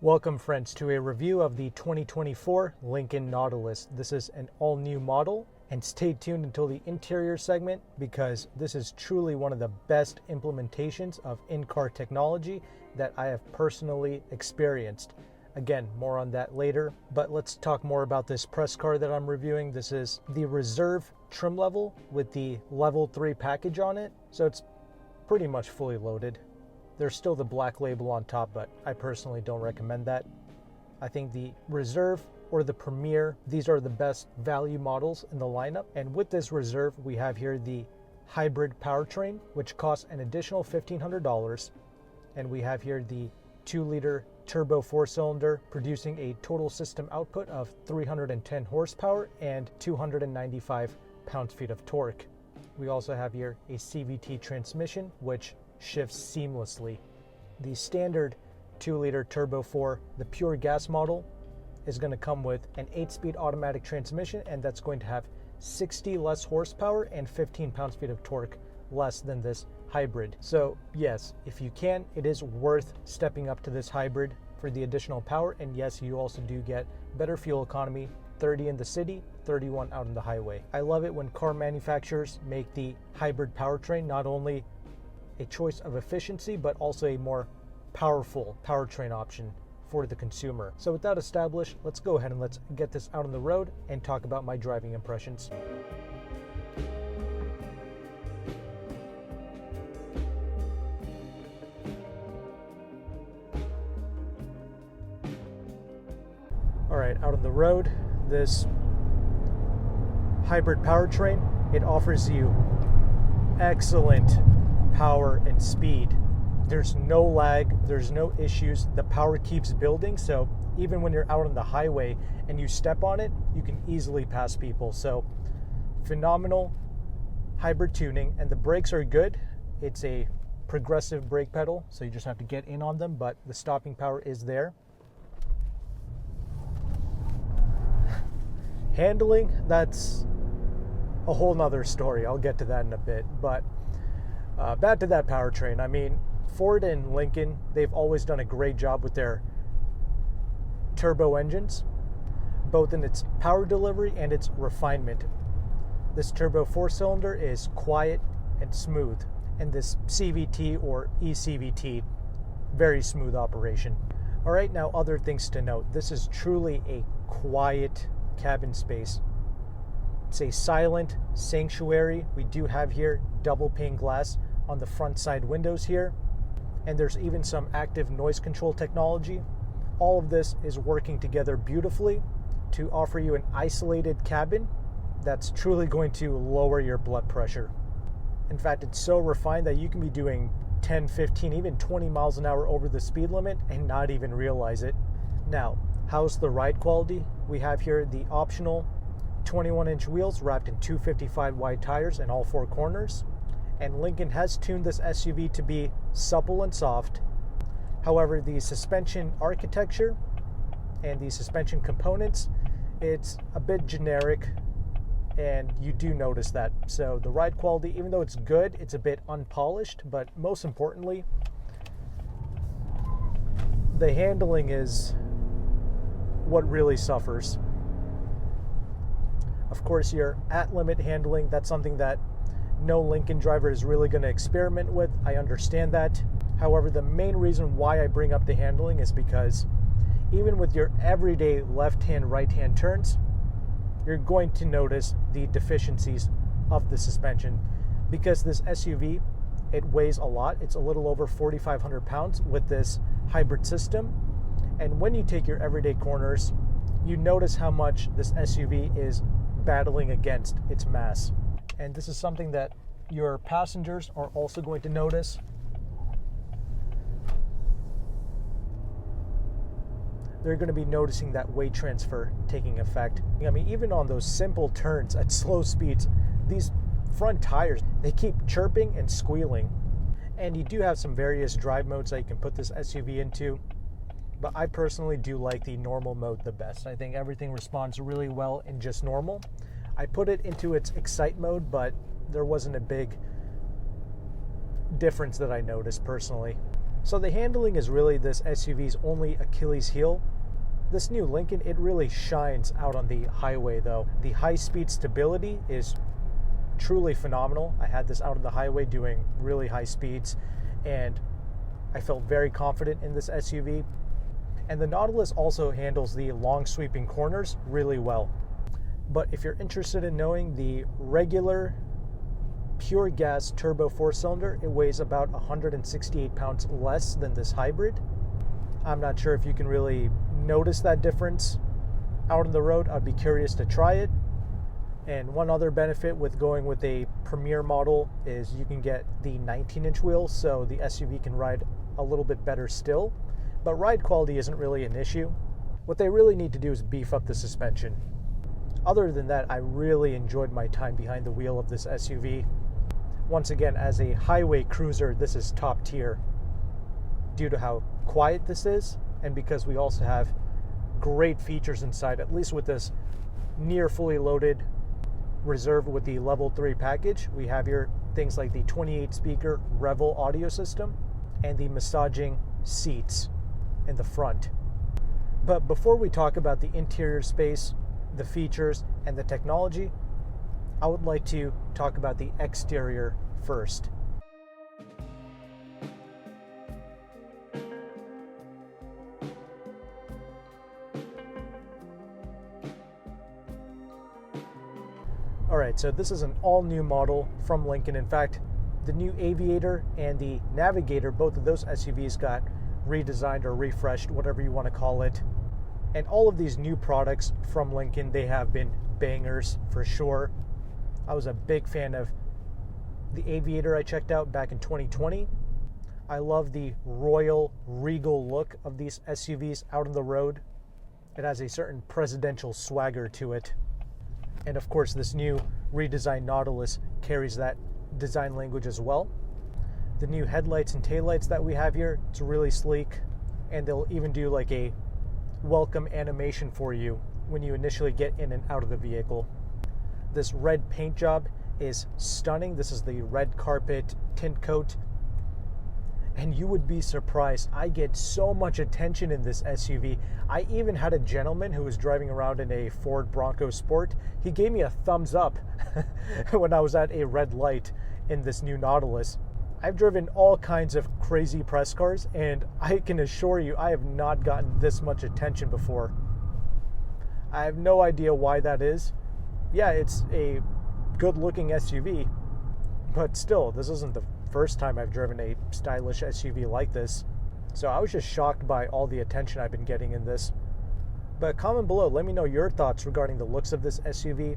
Welcome friends to a review of the 2024 Lincoln Nautilus. This is an all-new model, and stay tuned until the interior segment because this is truly one of the best implementations of in-car technology that I have personally experienced. Again, more on that later, but let's talk more about this press car that I'm reviewing. This is the Reserve trim level with the Level 3 package on it, so it's pretty much fully loaded. There's still the black label on top, but I personally don't recommend that. I think the Reserve or the Premier, these are the best value models in the lineup. And with this Reserve, we have here the hybrid powertrain, which costs an additional $1,500. And we have here the 2-liter turbo 4-cylinder producing a total system output of 310 horsepower and 295 pounds-feet of torque. We also have here a CVT transmission, which shifts seamlessly. The standard 2-liter turbo 4, the pure gas model, is going to come with an 8-speed automatic transmission, and that's going to have 60 less horsepower and 15 pounds-feet of torque less than this hybrid. So yes, if you can, it is worth stepping up to this hybrid for the additional power, and yes, you also do get better fuel economy, 30 in the city, 31 out on the highway. I love it when car manufacturers make the hybrid powertrain not only a choice of efficiency, but also a more powerful powertrain option for the consumer. So with that established, let's go ahead and let's get this out on the road and talk about my driving impressions. All right, out on the road, this hybrid powertrain, it offers you excellent power and speed. There's no lag, there's no issues. The power keeps building, so even when you're out on the highway and you step on it, you can easily pass people. So phenomenal hybrid tuning, and the brakes are good. It's a progressive brake pedal, so you just have to get in on them, but the stopping power is there. Handling, that's a whole nother story. I'll get to that in a bit, but back to that powertrain. I mean, Ford and Lincoln, they've always done a great job with their turbo engines, both in its power delivery and its refinement. This turbo 4-cylinder is quiet and smooth, and this CVT or eCVT, very smooth operation. All right, now other things to note. This is truly a quiet cabin space. It's a silent sanctuary. We do have here double pane glass on the front side windows here, and there's even some active noise control technology. All of this is working together beautifully to offer you an isolated cabin that's truly going to lower your blood pressure. In fact, it's so refined that you can be doing 10, 15, even 20 miles an hour over the speed limit and not even realize it. Now, how's the ride quality? We have here the optional 21-inch wheels wrapped in 255 wide tires in all 4 corners. And Lincoln has tuned this SUV to be supple and soft. However, the suspension architecture and the suspension components, it's a bit generic, and you do notice that. So the ride quality, even though it's good, it's a bit unpolished, but most importantly, the handling is what really suffers. Of course, your at-limit handling, that's something that no Lincoln driver is really going to experiment with. I understand that. However, the main reason why I bring up the handling is because even with your everyday left-hand, right-hand turns, you're going to notice the deficiencies of the suspension. Because this SUV, it weighs a lot. It's a little over 4,500 pounds with this hybrid system. And when you take your everyday corners, you notice how much this SUV is battling against its mass. And this is something that your passengers are also going to notice. They're going to be noticing that weight transfer taking effect. I mean, even on those simple turns at slow speeds, these front tires, they keep chirping and squealing. And you do have some various drive modes that you can put this SUV into, but I personally do like the normal mode the best. I think everything responds really well in just normal. I put it into its Excite mode, but there wasn't a big difference that I noticed personally. So the handling is really this SUV's only Achilles heel. This new Lincoln, it really shines out on the highway though. The high-speed stability is truly phenomenal. I had this out on the highway doing really high speeds, and I felt very confident in this SUV. And the Nautilus also handles the long sweeping corners really well. But if you're interested in knowing, the regular pure gas turbo 4-cylinder, it weighs about 168 pounds less than this hybrid. I'm not sure if you can really notice that difference out on the road. I'd be curious to try it. And one other benefit with going with a Premier model is you can get the 19-inch wheels, so the SUV can ride a little bit better still. But ride quality isn't really an issue. What they really need to do is beef up the suspension. Other than that, I really enjoyed my time behind the wheel of this SUV. Once again, as a highway cruiser, this is top tier due to how quiet this is, and because we also have great features inside, at least with this near fully loaded Reserve with the level 3 package. We have here things like the 28 speaker Revel audio system and the massaging seats in the front. But before we talk about the interior space, the features, and the technology, I would like to talk about the exterior first. Alright, so this is an all-new model from Lincoln. In fact, the new Aviator and the Navigator, both of those SUVs got redesigned or refreshed, whatever you want to call it. And all of these new products from Lincoln, they have been bangers for sure. I was a big fan of the Aviator I checked out back in 2020. I love the royal, regal look of these SUVs out on the road. It has a certain presidential swagger to it. And of course, this new redesigned Nautilus carries that design language as well. The new headlights and taillights that we have here, it's really sleek. And they'll even do like a welcome animation for you when you initially get in and out of the vehicle. This red paint job is stunning. This is the red carpet tint coat. And you would be surprised, I get so much attention in this SUV. I even had a gentleman who was driving around in a Ford Bronco Sport. He gave me a thumbs up when I was at a red light in this new Nautilus. I've driven all kinds of crazy press cars, and I can assure you I have not gotten this much attention before. I have no idea why that is. Yeah, it's a good-looking SUV, but still, this isn't the first time I've driven a stylish SUV like this. So I was just shocked by all the attention I've been getting in this. But comment below, let me know your thoughts regarding the looks of this SUV.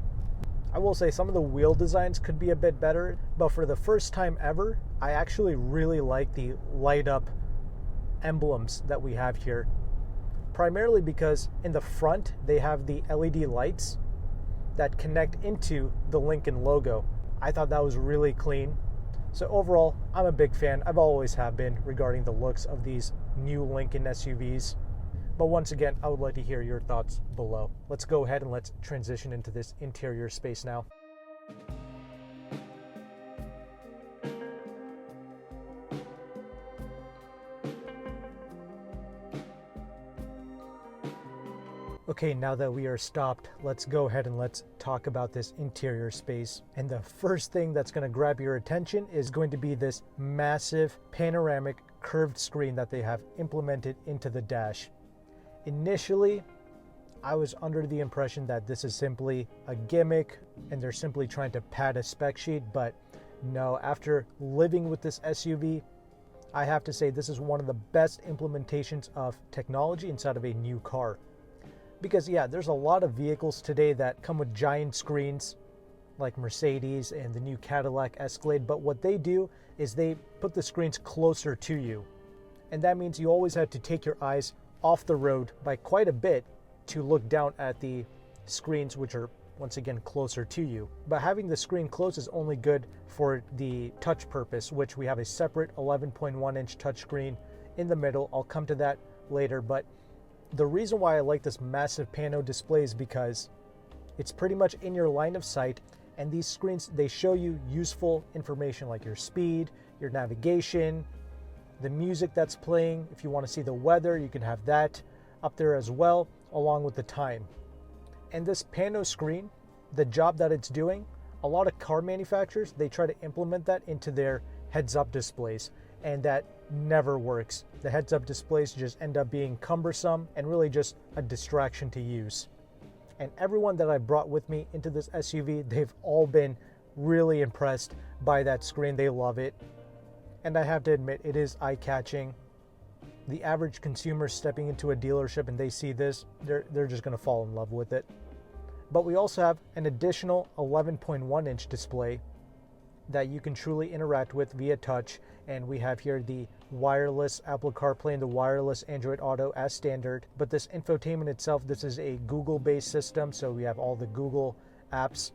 I will say some of the wheel designs could be a bit better, but for the first time ever, I actually really like the light up emblems that we have here. Primarily because in the front, they have the LED lights that connect into the Lincoln logo. I thought that was really clean. So overall, I'm a big fan. I've always have been regarding the looks of these new Lincoln SUVs. But once again, I would like to hear your thoughts below. Let's go ahead and let's transition into this interior space now. Okay, now that we are stopped, let's go ahead and let's talk about this interior space. And the first thing that's going to grab your attention is going to be this massive panoramic curved screen that they have implemented into the dash. Initially, I was under the impression that this is simply a gimmick and they're simply trying to pad a spec sheet, but no, after living with this SUV, I have to say this is one of the best implementations of technology inside of a new car. Because yeah, there's a lot of vehicles today that come with giant screens like Mercedes and the new Cadillac Escalade, but what they do is they put the screens closer to you. And that means you always have to take your eyes off the road by quite a bit to look down at the screens, which are once again closer to you. But having the screen close is only good for the touch purpose, which we have a separate 11.1 inch touchscreen in the middle. I'll come to that later, but the reason why I like this massive pano display is because it's pretty much in your line of sight, and these screens, they show you useful information like your speed, your navigation, the music that's playing. If you want to see the weather, you can have that up there as well, along with the time. And this pano screen, the job that it's doing, a lot of car manufacturers, they try to implement that into their heads-up displays, and that never works. The heads-up displays just end up being cumbersome and really just a distraction to use. And everyone that I brought with me into this SUV, they've all been really impressed by that screen. They love it. And I have to admit, it is eye-catching. The average consumer stepping into a dealership and they see this, they're just going to fall in love with it. But we also have an additional 11.1-inch display that you can truly interact with via touch. And we have here the wireless Apple CarPlay and the wireless Android Auto as standard. But this infotainment itself, this is a Google-based system, so we have all the Google apps.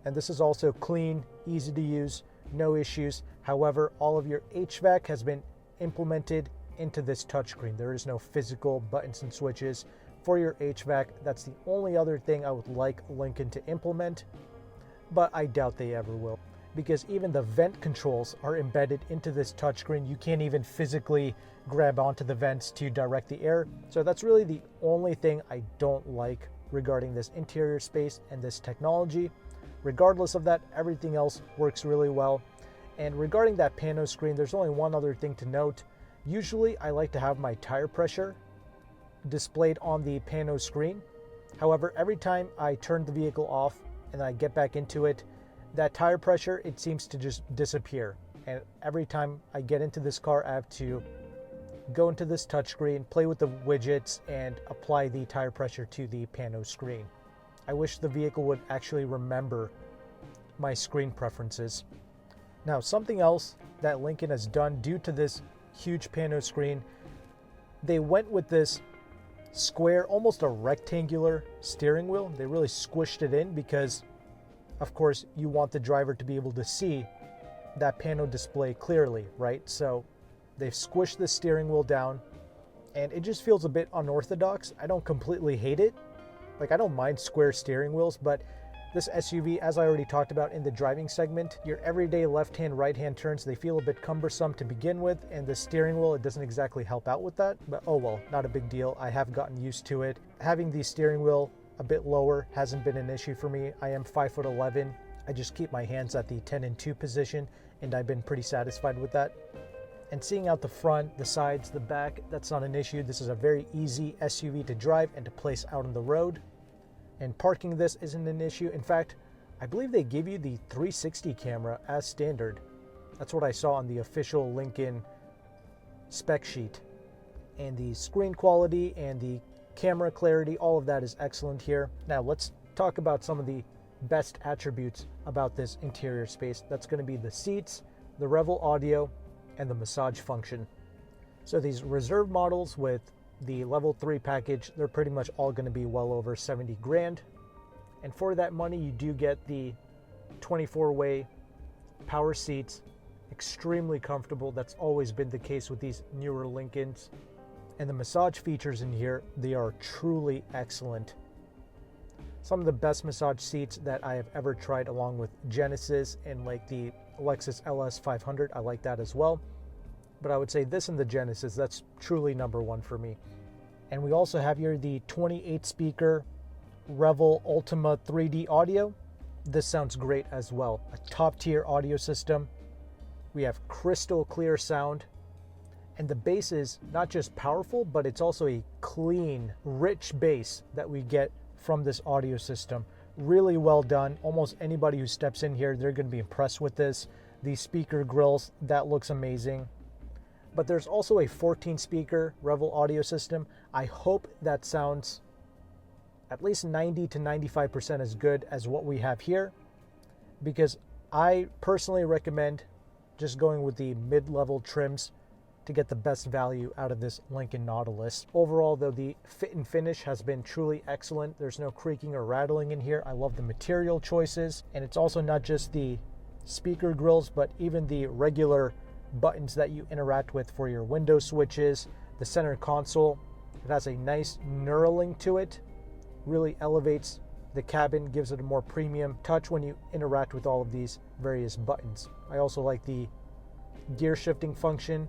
And this is also clean, easy to use, no issues. However, all of your HVAC has been implemented into this touchscreen. There is no physical buttons and switches for your HVAC. That's the only other thing I would like Lincoln to implement, but I doubt they ever will, because even the vent controls are embedded into this touchscreen. You can't even physically grab onto the vents to direct the air. So that's really the only thing I don't like regarding this interior space and this technology. Regardless of that, everything else works really well. And regarding that pano screen, there's only one other thing to note. Usually I like to have my tire pressure displayed on the pano screen. However, every time I turn the vehicle off and I get back into it, that tire pressure, it seems to just disappear. And every time I get into this car, I have to go into this touchscreen, play with the widgets, and apply the tire pressure to the pano screen. I wish the vehicle would actually remember my screen preferences. Now, something else that Lincoln has done due to this huge pano screen, they went with this square, almost a rectangular steering wheel. They really squished it in because, of course, you want the driver to be able to see that pano display clearly, right? So they've squished the steering wheel down, and it just feels a bit unorthodox. I don't completely hate it. Like, I don't mind square steering wheels, but this SUV, as I already talked about in the driving segment, your everyday left-hand, right-hand turns, they feel a bit cumbersome to begin with, and the steering wheel, it doesn't exactly help out with that, but oh well, not a big deal. I have gotten used to it. Having the steering wheel a bit lower hasn't been an issue for me. I am 5'11". I just keep my hands at the 10 and 2 position, and I've been pretty satisfied with that. And seeing out the front, the sides, the back, that's not an issue. This is a very easy SUV to drive and to place out on the road. And parking this isn't an issue. In fact, I believe they give you the 360 camera as standard. That's what I saw on the official Lincoln spec sheet. And the screen quality and the camera clarity, all of that is excellent here. Now let's talk about some of the best attributes about this interior space. That's going to be the seats, the Revel audio, and the massage function. So these reserve models with the level 3 package, they're pretty much all going to be well over 70 grand. And for that money, you do get the 24-way power seats, extremely comfortable. That's always been the case with these newer Lincolns. And the massage features in here, they are truly excellent. Some of the best massage seats that I have ever tried, along with Genesis and like the Lexus LS 500. I like that as well. But I would say this and the Genesis, that's truly number one for me. And we also have here the 28-speaker Revel Ultima 3D audio. This sounds great as well. A top-tier audio system. We have crystal clear sound. And the bass is not just powerful, but it's also a clean, rich bass that we get from this audio system. Really well done. Almost anybody who steps in here, they're going to be impressed with this. The speaker grills, that looks amazing. But there's also a 14-speaker Revel audio system. I hope that sounds at least 90 to 95% as good as what we have here, because I personally recommend just going with the mid-level trims to get the best value out of this Lincoln Nautilus. Overall, though, the fit and finish has been truly excellent. There's no creaking or rattling in here. I love the material choices, and it's also not just the speaker grills, but even the regular buttons that you interact with for your window switches. The center console, it has a nice knurling to it, really elevates the cabin, gives it a more premium touch when you interact with all of these various buttons. I also like the gear shifting function.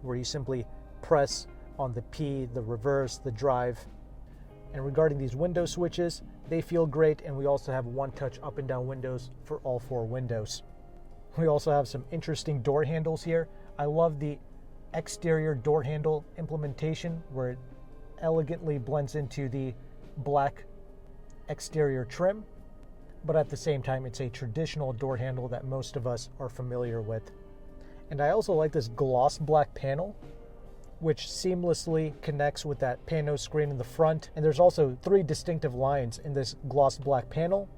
where you simply press on the P, the reverse, the drive. And regarding these window switches, they feel great, and we also have one-touch up and down windows for all 4 windows. We also have some interesting door handles here. I love the exterior door handle implementation where it elegantly blends into the black exterior trim, but at the same time it's a traditional door handle that most of us are familiar with. And I also like this gloss black panel, which seamlessly connects with that pano screen in the front. And there's also 3 distinctive lines in this gloss black panel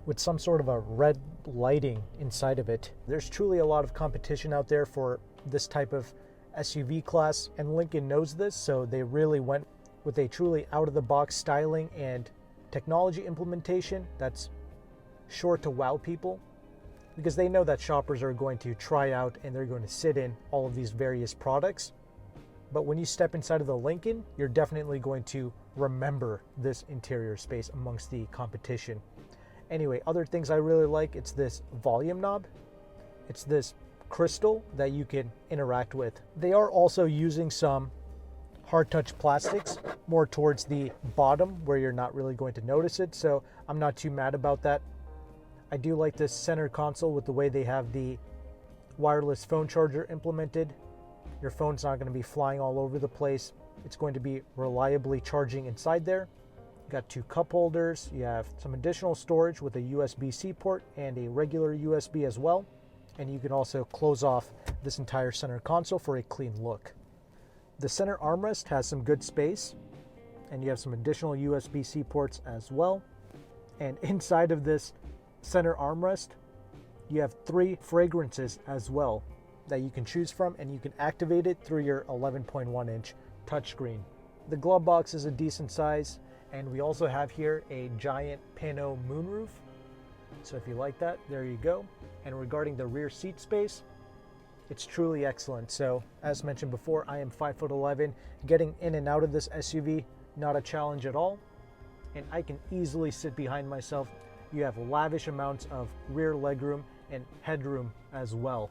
with some sort of a red lighting inside of it. There's truly a lot of competition out there for this type of SUV class, and Lincoln knows this, so they really went with a truly out-of-the-box styling and technology implementation that's sure to wow people, because they know that shoppers are going to try out and they're going to sit in all of these various products. But when you step inside of the Lincoln, you're definitely going to remember this interior space amongst the competition. Anyway, other things I really like, it's this volume knob. It's this crystal that you can interact with. They are also using some hard touch plastics more towards the bottom where you're not really going to notice it, so I'm not too mad about that. I do like this center console with the way they have the wireless phone charger implemented. Your phone's not going to be flying all over the place. It's going to be reliably charging inside there. You got 2 cup holders. You have some additional storage with a USB-C port and a regular USB as well. And you can also close off this entire center console for a clean look. The center armrest has some good space, and you have some additional USB-C ports as well. And inside of this center armrest, you have 3 fragrances as well that you can choose from, and you can activate it through your 11.1-inch touchscreen. The glove box is a decent size, and we also have here a giant pano moonroof. So if you like that, there you go. And regarding the rear seat space, it's truly excellent. So as mentioned before, I am 5'11". Getting in and out of this SUV, not a challenge at all. And I can easily sit behind myself. You have lavish amounts of rear legroom and headroom as well.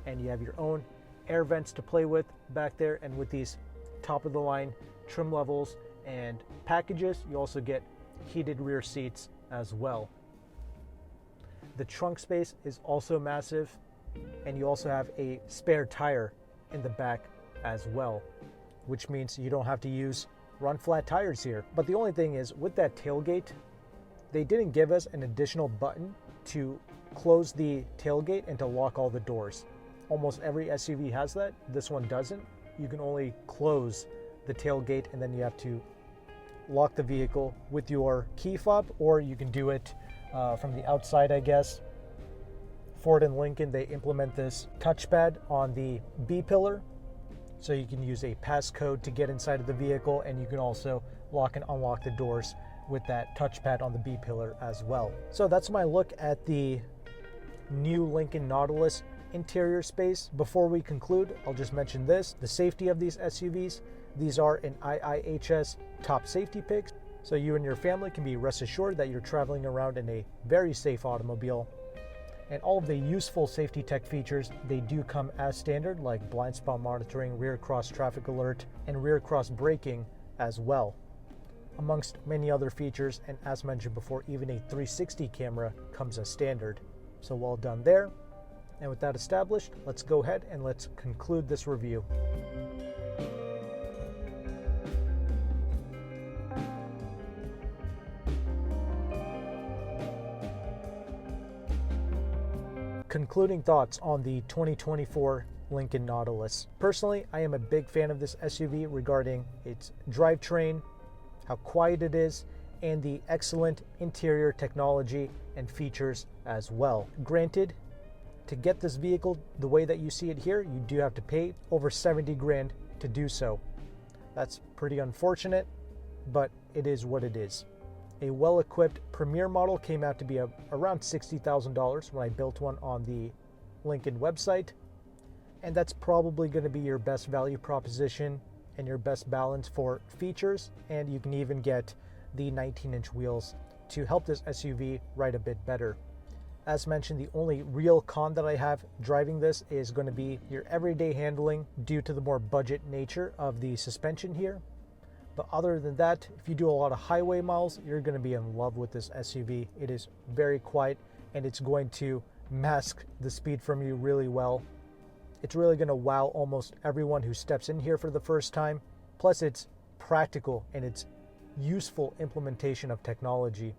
And you have your own air vents to play with back there, and with these top of the line trim levels and packages, you also get heated rear seats as well. The trunk space is also massive, and you also have a spare tire in the back as well, which means you don't have to use run flat tires here. But the only thing is, with that tailgate, they didn't give us an additional button to close the tailgate and to lock all the doors. Almost every SUV has that. This one doesn't. You can only close the tailgate, and then you have to lock the vehicle with your key fob, or you can do it from the outside, I guess. Ford and Lincoln, they implement this touchpad on the B pillar, so you can use a passcode to get inside of the vehicle, and you can also lock and unlock the doors with that touchpad on the B pillar as well. So that's my look at the new Lincoln Nautilus interior space. Before we conclude, I'll just mention this: the safety of these SUVs. These are an IIHS top safety picks, so you and your family can be rest assured that you're traveling around in a very safe automobile. And all of the useful safety tech features, they do come as standard, like blind spot monitoring, rear cross traffic alert, and rear cross braking as well, amongst many other features. And as mentioned before, even a 360 camera comes as standard. So well done there. And with that established, let's go ahead and let's conclude this review. Concluding thoughts on the 2024 Lincoln Nautilus. Personally, I am a big fan of this SUV regarding its drivetrain, how quiet it is, and the excellent interior technology and features as well. Granted, to get this vehicle the way that you see it here, you do have to pay over 70 grand to do so. That's pretty unfortunate, but it is what it is. A well-equipped Premier model came out to be around $60,000 when I built one on the Lincoln website, and that's probably going to be your best value proposition and your best balance for features, and you can even get the 19-inch wheels to help this SUV ride a bit better. As mentioned, the only real con that I have driving this is going to be your everyday handling due to the more budget nature of the suspension here. But other than that, if you do a lot of highway miles, you're going to be in love with this SUV. It is very quiet and it's going to mask the speed from you really well. It's really going to wow almost everyone who steps in here for the first time. Plus, it's practical and it's useful implementation of technology.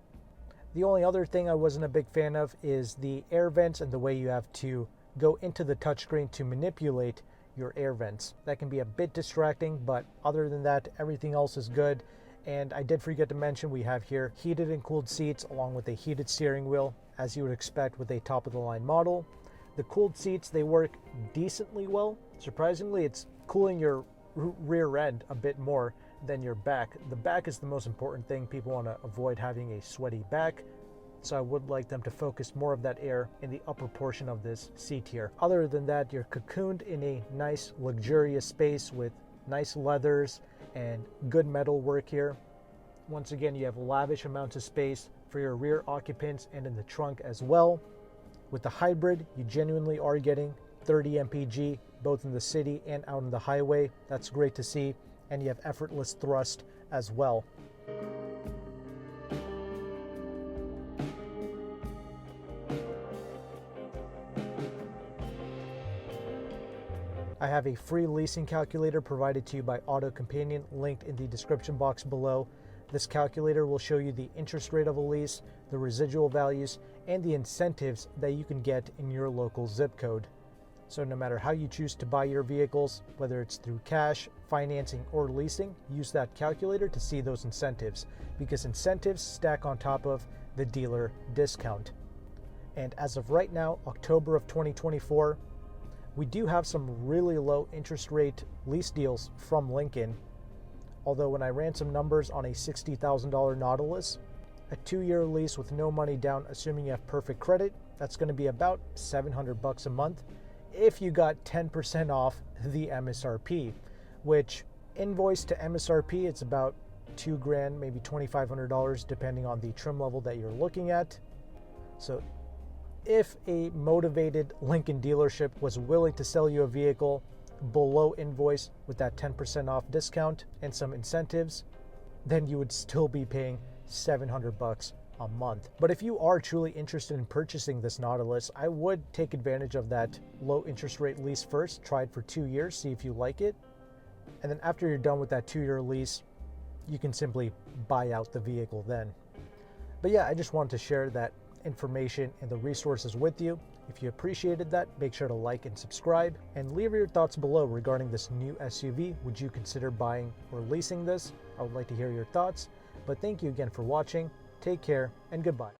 The only other thing I wasn't a big fan of is the air vents and the way you have to go into the touchscreen to manipulate your air vents. That can be a bit distracting, but other than that, everything else is good. And I did forget to mention we have here heated and cooled seats along with a heated steering wheel, as you would expect with a top-of-the-line model. The cooled seats, they work decently well. Surprisingly, it's cooling your rear end a bit more than your back. The back is the most important thing. People want to avoid having a sweaty back. So I would like them to focus more of that air in the upper portion of this seat here. Other than that, you're cocooned in a nice luxurious space with nice leathers and good metal work here. Once again, you have lavish amounts of space for your rear occupants and in the trunk as well. With the hybrid, you genuinely are getting 30 mpg both in the city and out on the highway. That's great to see. And you have effortless thrust as well. I have a free leasing calculator provided to you by AutoCompanion, linked in the description box below. This calculator will show you the interest rate of a lease, the residual values, and the incentives that you can get in your local zip code. So no matter how you choose to buy your vehicles, whether it's through cash, financing, or leasing, use that calculator to see those incentives, because incentives stack on top of the dealer discount. And as of right now, October of 2024, we do have some really low interest rate lease deals from Lincoln. Although when I ran some numbers on a $60,000 Nautilus, a 2-year lease with no money down, assuming you have perfect credit, that's going to be about $700 a month if you got 10% off the MSRP, which invoiced to MSRP, it's about $2,000, maybe $2,500, depending on the trim level that you're looking at. So if a motivated Lincoln dealership was willing to sell you a vehicle below invoice with that 10% off discount and some incentives, then you would still be paying $700 a month. But if you are truly interested in purchasing this Nautilus, I would take advantage of that low interest rate lease first. Try it for 2 years, see if you like it. And then after you're done with that 2-year lease, you can simply buy out the vehicle then. But yeah, I just wanted to share that information and the resources with you. If you appreciated that, make sure to like and subscribe, and leave your thoughts below regarding this new SUV. Would you consider buying or leasing this? I would like to hear your thoughts. But thank you again for watching. Take care and goodbye.